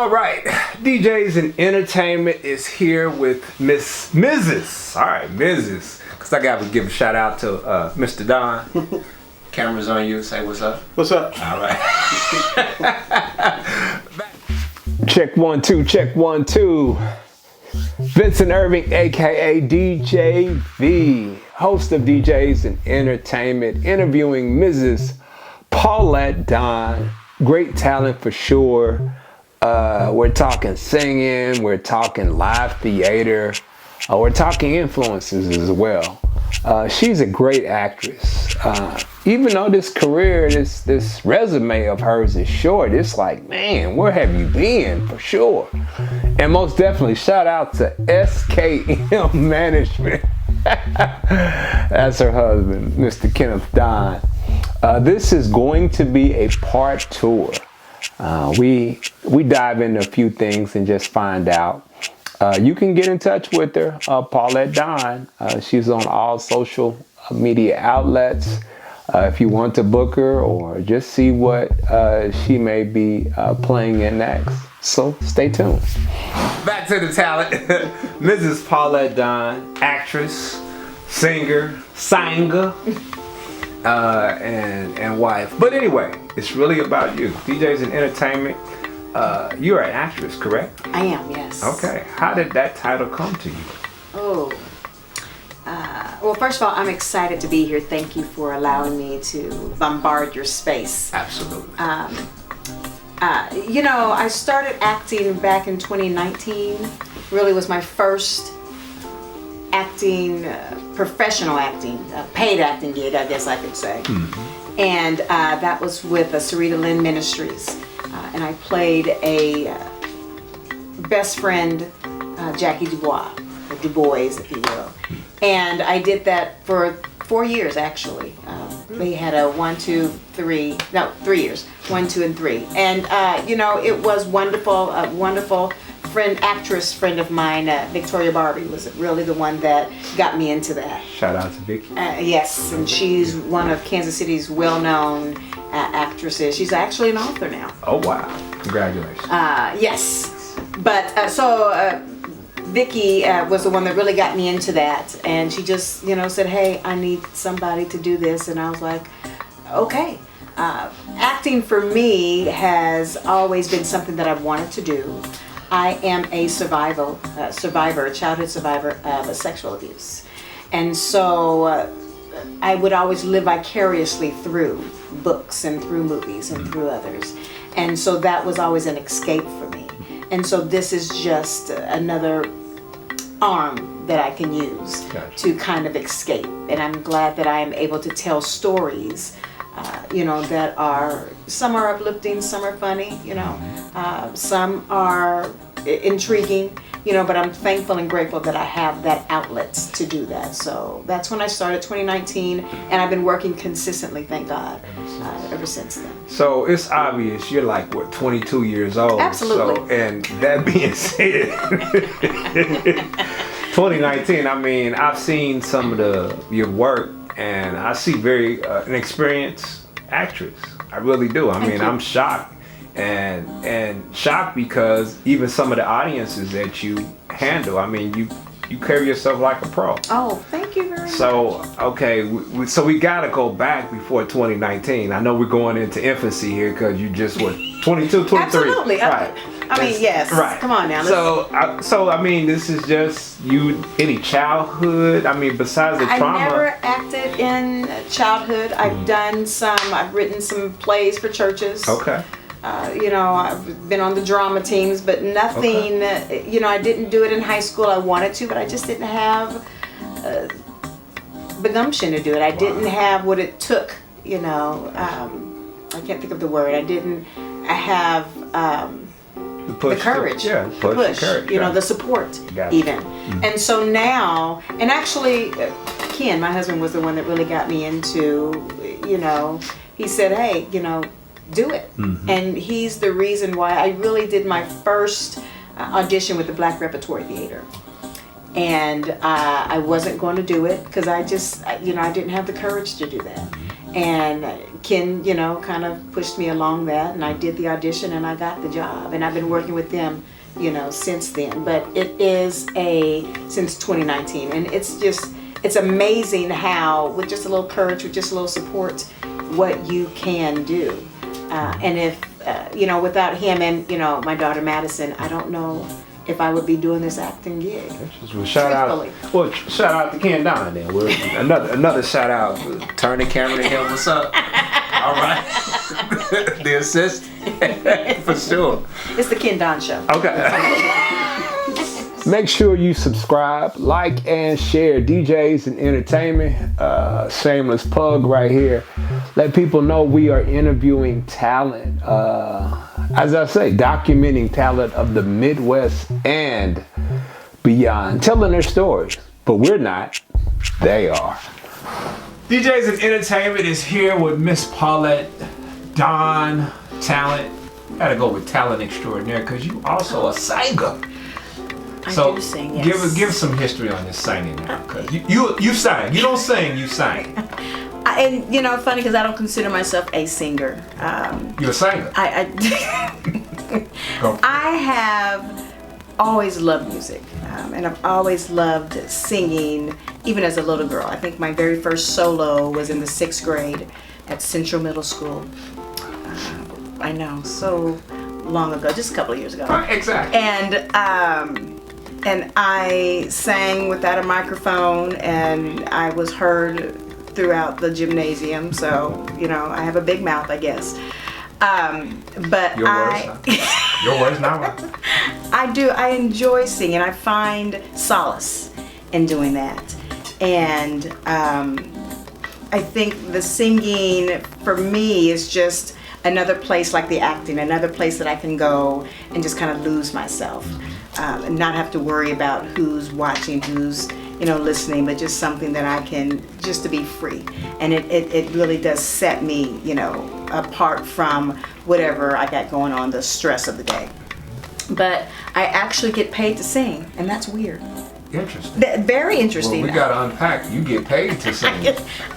All right, DJs and Entertainment is here with Mrs. All right, Mrs. Because I got to give a shout out to Mr. Dawn. Camera's on you. Say what's up. What's up? All right. Check 1 2. Check 1 2. Vincent Irving, aka DJ V, host of DJs and Entertainment, interviewing Mrs. Paulette Dawn. Great talent for sure. We're talking singing, we're talking live theater, we're talking influences as well. She's a great actress. Even though this career, this resume of hers is short, it's like, man, where have you been for sure? And most definitely, shout out to SKM Management. That's her husband, Mr. Kenneth Dawn. This is going to be a part tour. We dive into a few things and just find out. You can get in touch with her, Paulette Dawn. She's on all social media outlets. If you want to book her or just see what she may be playing in next. So stay tuned. Back to the talent. Mrs. Paulette Dawn, actress, singer, and wife. But anyway, it's really about you. DJs and Entertainment. You're an actress, correct? I am, yes. Okay. How did that title come to you? Well, first of all, I'm excited to be here. Thank you for allowing me to bombard your space. Absolutely. I started acting back in 2019. Really was my first acting, professional acting, paid acting gig, I guess I could say. Mm-hmm. And that was with Sarita Lynn Ministries. And I played a best friend, Jackie Dubois, or Du Bois, if you will. And I did that for 4 years, actually. They had a 3 years, 1, 2, and 3. And, it was wonderful, a wonderful actress friend of mine, Victoria Barbie, was really the one that got me into that. Shout out to Vicky. Yes, and she's one of Kansas City's well-known actresses. She's actually an author now. Oh, wow. Congratulations. Yes. But Vicky was the one that really got me into that. And she just, said, hey, I need somebody to do this. And I was like, okay. Acting for me has always been something that I've wanted to do. I am a childhood survivor of sexual abuse. And so I would always live vicariously through books and through movies and through others. And so that was always an escape for me. And so this is just another arm that I can use to kind of escape. And I'm glad that I am able to tell stories that are, some are uplifting, some are funny, some are intriguing, but I'm thankful and grateful that I have that outlet to do that. So that's when I started 2019, and I've been working consistently, thank God, ever since then. So it's obvious you're like, 22 years old? Absolutely. So, and that being said, 2019, I mean, I've seen some of your work, and I see very an experienced actress. I really do. I mean, I'm shocked and shocked because even some of the audiences that you handle, I mean, you carry yourself like a pro. Oh, thank you very much. So, okay, so we got to go back before 2019. I know we're going into infancy here because you just, 22, 23? Absolutely. Right. I mean, yes. Right. Come on now. So I mean, this is just you. Any childhood? I mean, besides the trauma. I never acted in childhood. I've done some. I've written some plays for churches. Okay. I've been on the drama teams, but nothing. Okay. I didn't do it in high school. I wanted to, but I just didn't have the gumption to do it. I didn't have what it took. I can't think of the word. I have. The courage, the push, courage, the support, even. Mm-hmm. And so now, and actually, Ken, my husband, was the one that really got me into, he said, hey, do it. Mm-hmm. And he's the reason why I really did my first audition with the Black Repertory Theater. And I wasn't going to do it because I just, I didn't have the courage to do that. And Ken, kind of pushed me along that, and I did the audition and I got the job. And I've been working with them, since then. But it is since 2019, and it's amazing how, with just a little courage, with just a little support, what you can do. And if, without him and, my daughter Madison, I don't know if I would be doing this acting gig. Well, shout out to Ken Dawn then. Another shout out. Turn the camera to him. What's up? All right. The assist. For sure. It's the Ken Dawn Show. Okay. Make sure you subscribe, like, and share DJs and Entertainment. Shameless plug right here. Let people know we are interviewing talent. As I say, documenting talent of the Midwest and beyond, telling their stories. But we're not. They are. DJs and Entertainment is here with Miss Paulette Dawn, talent. Gotta go with talent extraordinaire because you also a singer. I do sing, yes. Give some history on this singing now, because you sing. You don't sing, you sing. And funny because I don't consider myself a singer. You're a singer. I have always loved music, and I've always loved singing, even as a little girl. I think my very first solo was in the 6th grade at Central Middle School. I know, so long ago, just a couple of years ago. Exactly. And I sang without a microphone, and I was heard throughout the gymnasium. So, I have a big mouth, I guess. But Your words, not mine. I enjoy singing. I find solace in doing that. And I think the singing for me is just another place, like the acting, another place that I can go and just kind of lose myself. And not have to worry about who's watching, who's listening, but just something that I can, just to be free. And it really does set me, apart from whatever I got going on, the stress of the day. But I actually get paid to sing, and that's weird. Interesting. Very interesting. Well, we gotta unpack. You get paid to sing.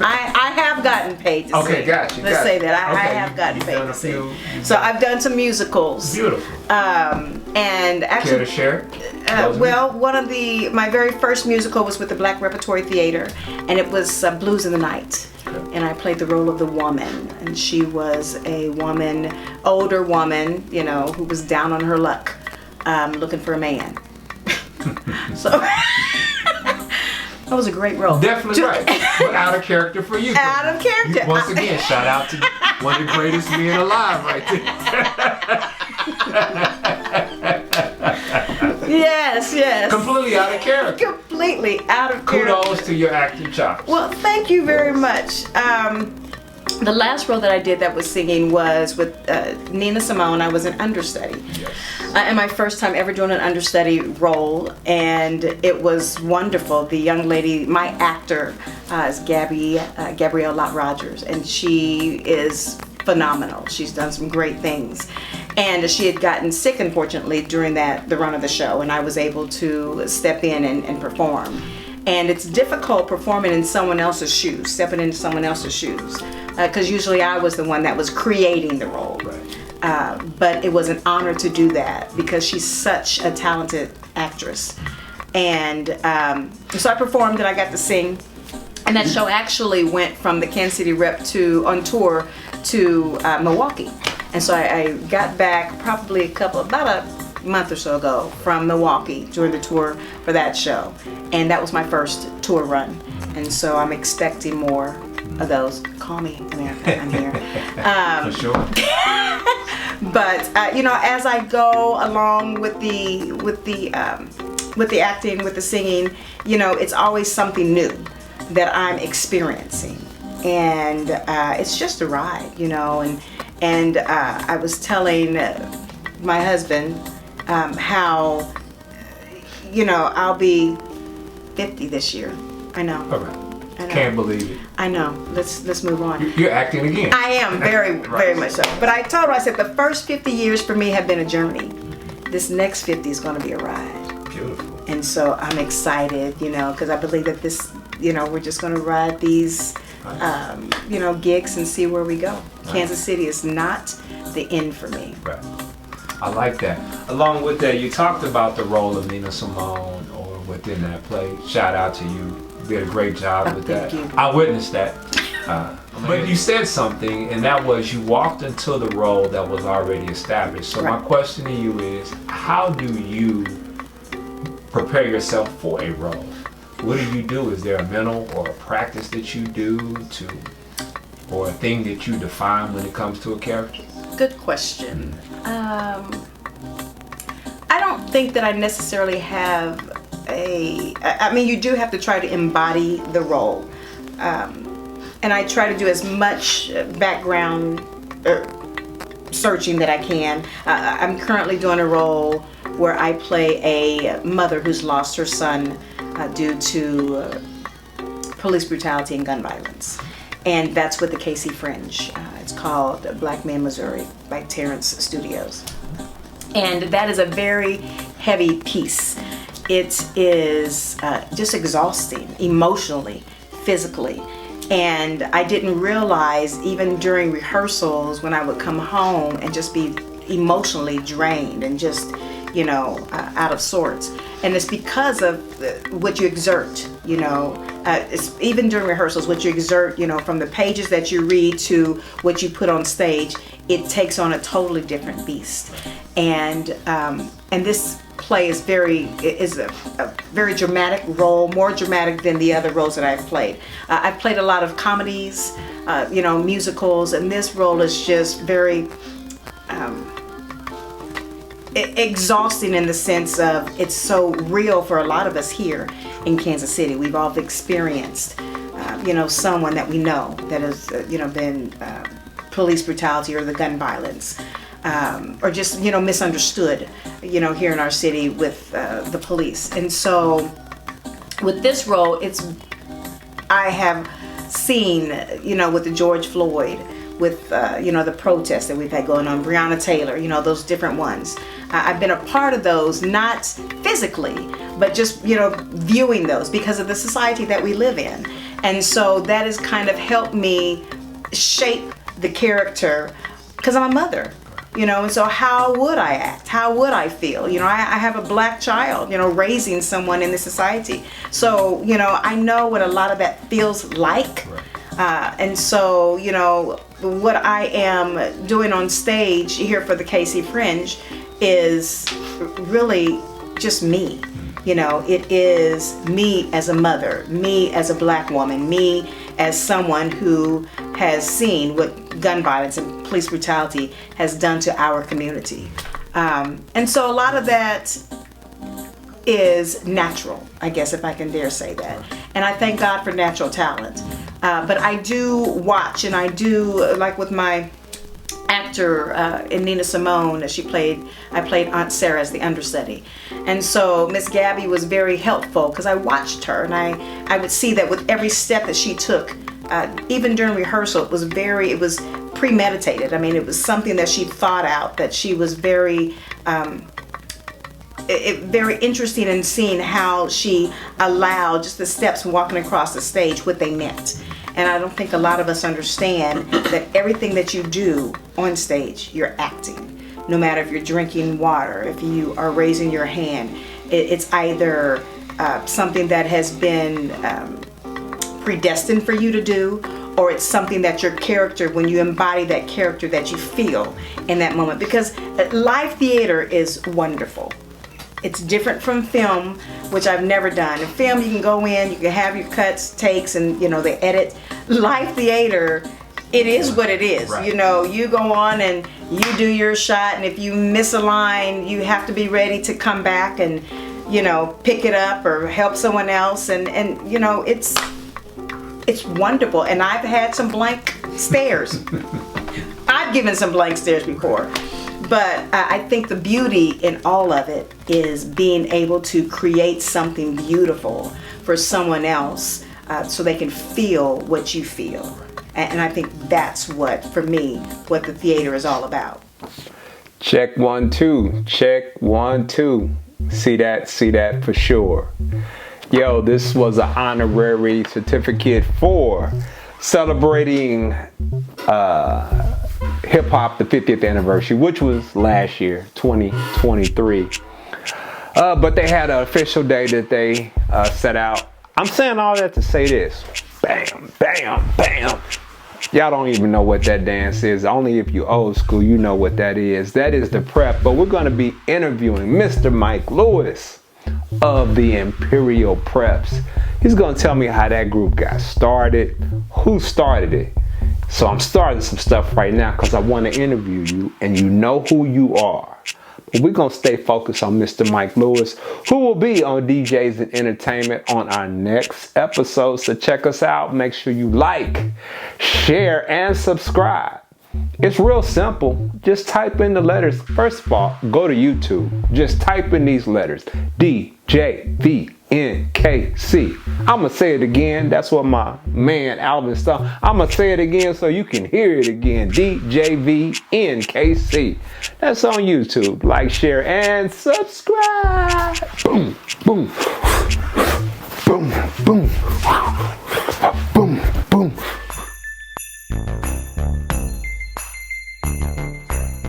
I have gotten paid to sing. Okay, gotcha. Let's say that I have gotten paid to sing. So I've done some musicals. Beautiful. And actually, care to share? Well, my very first musical was with the Black Repertory Theater, and it was Blues in the Night. Okay. And I played the role of the woman, and she was a woman, older woman, who was down on her luck, looking for a man. So that was a great role. Definitely right. But out of character for you. Out of character. Once again, shout out to one of the greatest men alive right there. Yes. Completely out of character. Completely out of character. Kudos to your acting chops. Well, thank you very much. The last role that I did that was singing was with Nina Simone. I was an understudy. Yes. And my first time ever doing an understudy role, and it was wonderful. The young lady, my actor, is Gabrielle Lott Rogers, and she is phenomenal. She's done some great things. And she had gotten sick, unfortunately, during the run of the show, and I was able to step in and perform. And it's difficult performing in someone else's shoes, stepping into someone else's shoes, because usually I was the one that was creating the role. Right. But it was an honor to do that because she's such a talented actress. And so I performed and I got to sing. And that show actually went from the Kansas City Rep on tour to Milwaukee. And so I got back probably about a month or so ago from Milwaukee during the tour for that show. And that was my first tour run. And so I'm expecting more of those. Call me, America, I'm here. For sure. But as I go along with the acting, with the singing, it's always something new that I'm experiencing, and it's just a ride, And I was telling my husband how I'll be 50 this year. I know. Okay. Can't believe it. I know. Let's move on. You're acting again. I am very, very much so. But I told her, I said, the first 50 years for me have been a journey. This next 50 is going to be a ride. Beautiful. And so I'm excited, because I believe that this, we're just going to ride these gigs and see where we go. Kansas City is not the end for me. Right. I like that. Along with that, you talked about the role of Nina Simone or within that play. Shout out to you. You did a great job with that. Thank you. I witnessed that. But you said something, and that was you walked into the role that was already established. So my question to you is, how do you prepare yourself for a role? What do you do? Is there a mental or a practice that you do or a thing that you define when it comes to a character? Good question. I don't think that I necessarily have you do have to try to embody the role. And I try to do as much background searching that I can. I'm currently doing a role where I play a mother who's lost her son due to police brutality and gun violence. And that's with the KC Fringe. It's called Black Man Missouri by Terrence Studios. And that is a very heavy piece. It is just exhausting emotionally, physically. And I didn't realize even during rehearsals when I would come home and just be emotionally drained and just, out of sorts. And it's because of what you exert, it's even during rehearsals, what you exert, from the pages that you read to what you put on stage, it takes on a totally different beast. And this play is a very dramatic role, more dramatic than the other roles that I've played. I've played a lot of comedies, musicals, and this role is just very exhausting in the sense of it's so real for a lot of us here in Kansas City. We've all experienced, someone that we know that has, been police brutality or the gun violence. Or just, misunderstood, here in our city with the police. And so with this role, I have seen, with the George Floyd, with, the protests that we've had going on, Breonna Taylor, those different ones. I've been a part of those, not physically, but just, viewing those because of the society that we live in. And so that has kind of helped me shape the character because I'm a mother. And so how would I act? How would I feel? I have a black child, raising someone in this society. So, I know what a lot of that feels like. And so, what I am doing on stage here for the KC Fringe is really just me. It is me as a mother, me as a black woman, me as someone who has seen what gun violence and police brutality has done to our community. And so a lot of that is natural, I guess, if I can dare say that. And I thank God for natural talent. But I do watch, and I do, like with my actor in Nina Simone, I played Aunt Sarah as the understudy. And so Miss Gabby was very helpful because I watched her, and I would see that with every step that she took, even during rehearsal, it was premeditated. I mean, it was something that she thought out, that she was very interesting in seeing how she allowed just the steps walking across the stage, what they meant. And I don't think a lot of us understand that everything that you do on stage, you're acting. No matter if you're drinking water, if you are raising your hand, it's either something that has been predestined for you to do, or it's something that your character, when you embody that character, that you feel in that moment. Because live theater is wonderful. It's different from film, which I've never done. In film, you can go in, you can have your cuts, takes, and they edit. Live theater, it is what it is. Right. You go on and you do your shot, and if you miss a line, you have to be ready to come back and, pick it up or help someone else. And it's wonderful. And I've had some blank stares. I've given some blank stares before. But I think the beauty in all of it is being able to create something beautiful for someone else so they can feel what you feel. And I think that's for me, what the theater is all about. Check 1 2. Check 1 2. See that for sure. Yo, this was an honorary certificate for celebrating hip hop, the 50th anniversary, which was last year, 2023. But they had an official day that they set out. I'm saying all that to say this. Bam, bam, bam. Y'all don't even know what that dance is. Only if you old school, you know what that is. That is the prep. But we're going to be interviewing Mr. Mike Lewis of the Imperial Preps. He's going to tell me how that group got started, who started it. So I'm starting some stuff right now because I want to interview you and you know who you are. But we're going to stay focused on Mr. Mike Lewis, who will be on DJs and Entertainment on our next episode. So check us out. Make sure you like, share, and subscribe. It's real simple. Just type in the letters. First of all, go to YouTube. Just type in these letters. DJVNKC. I'm going to say it again. That's what my man Alvin Stone. I'm going to say it again so you can hear it again. DJVNKC. That's on YouTube. Like, share, and subscribe. Boom, boom, boom, boom.